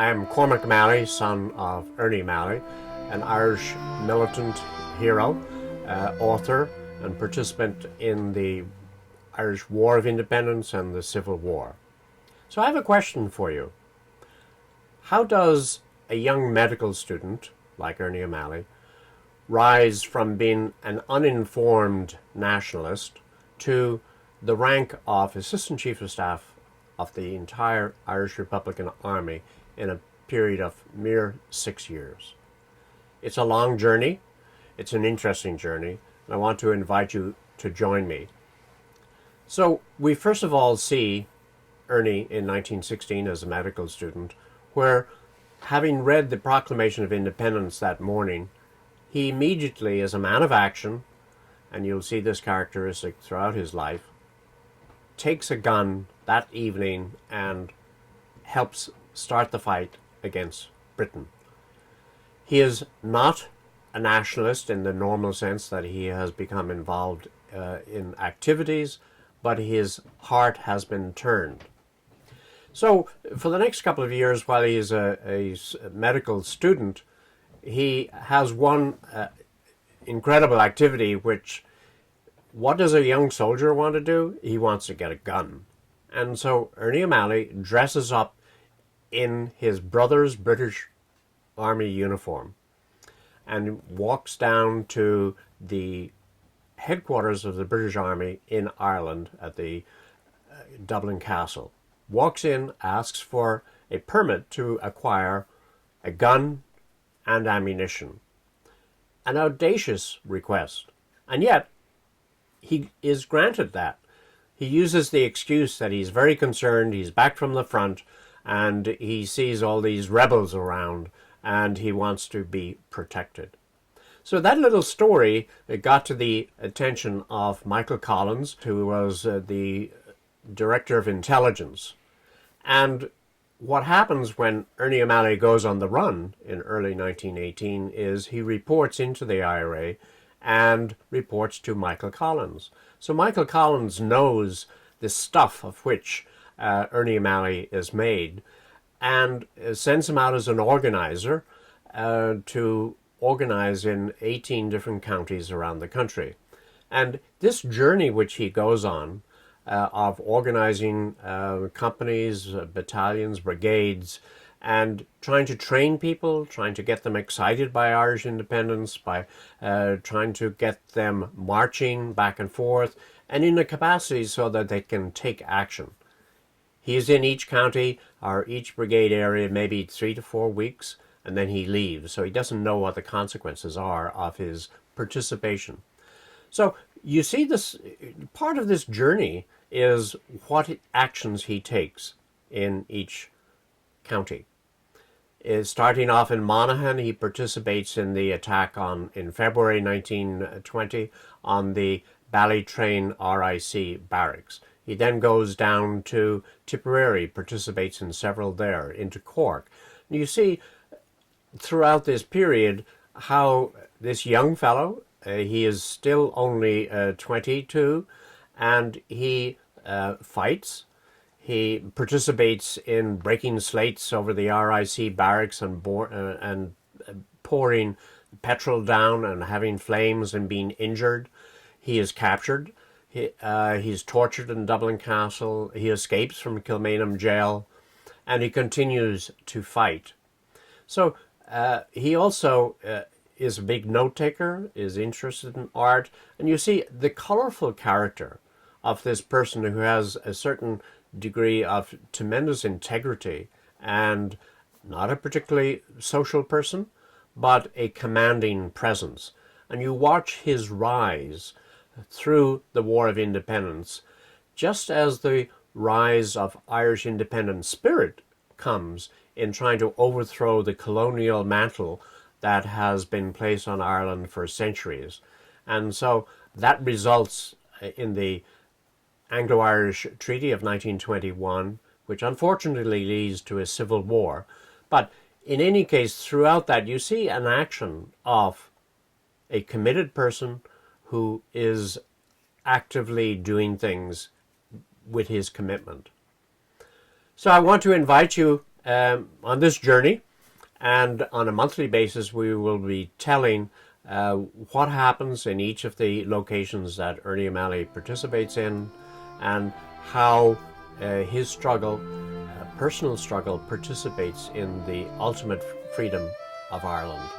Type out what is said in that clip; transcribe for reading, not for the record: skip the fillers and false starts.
I am Cormac Malley, son of Ernie Malley, an Irish militant hero, author, and participant in the Irish War of Independence and the Civil War. So I have a question for you. How does a young medical student, like Ernie Malley, rise from being an uninformed nationalist to the rank of Assistant Chief of Staff of the entire Irish Republican Army in a period of mere 6 years? It's a long journey. It's an interesting journey. And I want to invite you to join me. So we first of all see Ernie in 1916 as a medical student, where, having read the Proclamation of Independence that morning, he immediately, as a man of action, and you'll see this characteristic throughout his life, takes a gun that evening and helps start the fight against Britain. He is not a nationalist in the normal sense that he has become involved in activities, but his heart has been turned. So for the next couple of years, while he is a medical student, he has one incredible activity, which, what does a young soldier want to do? He wants to get a gun. And so Ernie Malley dresses up in his brother's British Army uniform and walks down to the headquarters of the British Army in Ireland at the Dublin Castle. Walks in, asks for a permit to acquire a gun and ammunition. An audacious request. And yet, he is granted that. He uses the excuse that he's very concerned, he's back from the front, and he sees all these rebels around, and he wants to be protected. So that little story got to the attention of Michael Collins, who was the Director of Intelligence. And what happens when Ernie Malley goes on the run in early 1918 is he reports into the IRA and reports to Michael Collins. So Michael Collins knows the stuff of which Ernie Malley is made, and sends him out as an organizer to organize in 18 different counties around the country. And this journey which he goes on of organizing companies, battalions, brigades, and trying to train people, trying to get them excited by Irish independence, by trying to get them marching back and forth, and in a capacity so that they can take action. He is in each county or each brigade area maybe 3 to 4 weeks, and then he leaves. So he doesn't know what the consequences are of his participation. So you see, this part of this journey is what actions he takes in each county. Starting off in Monaghan, he participates in the attack in February 1920 on the Ballytrain RIC barracks. He then goes down to Tipperary, participates in several there, into Cork. And you see throughout this period how this young fellow, he is still only 22, and he fights. He participates in breaking slates over the RIC barracks and pouring petrol down and having flames and being injured. He is captured. He's tortured in Dublin Castle. He escapes from Kilmainham jail, and he continues to fight. So he also is a big note taker, is interested in art, and you see the colorful character of this person who has a certain degree of tremendous integrity and not a particularly social person, but a commanding presence. And you watch his rise through the War of Independence, just as the rise of Irish independent spirit comes in trying to overthrow the colonial mantle that has been placed on Ireland for centuries. And so that results in the Anglo-Irish Treaty of 1921, which unfortunately leads to a civil war. But in any case, throughout that, you see an action of a committed person who is actively doing things with his commitment. So I want to invite you on this journey, and on a monthly basis we will be telling what happens in each of the locations that Ernie O'Malley participates in, and how his struggle, personal struggle, participates in the ultimate freedom of Ireland.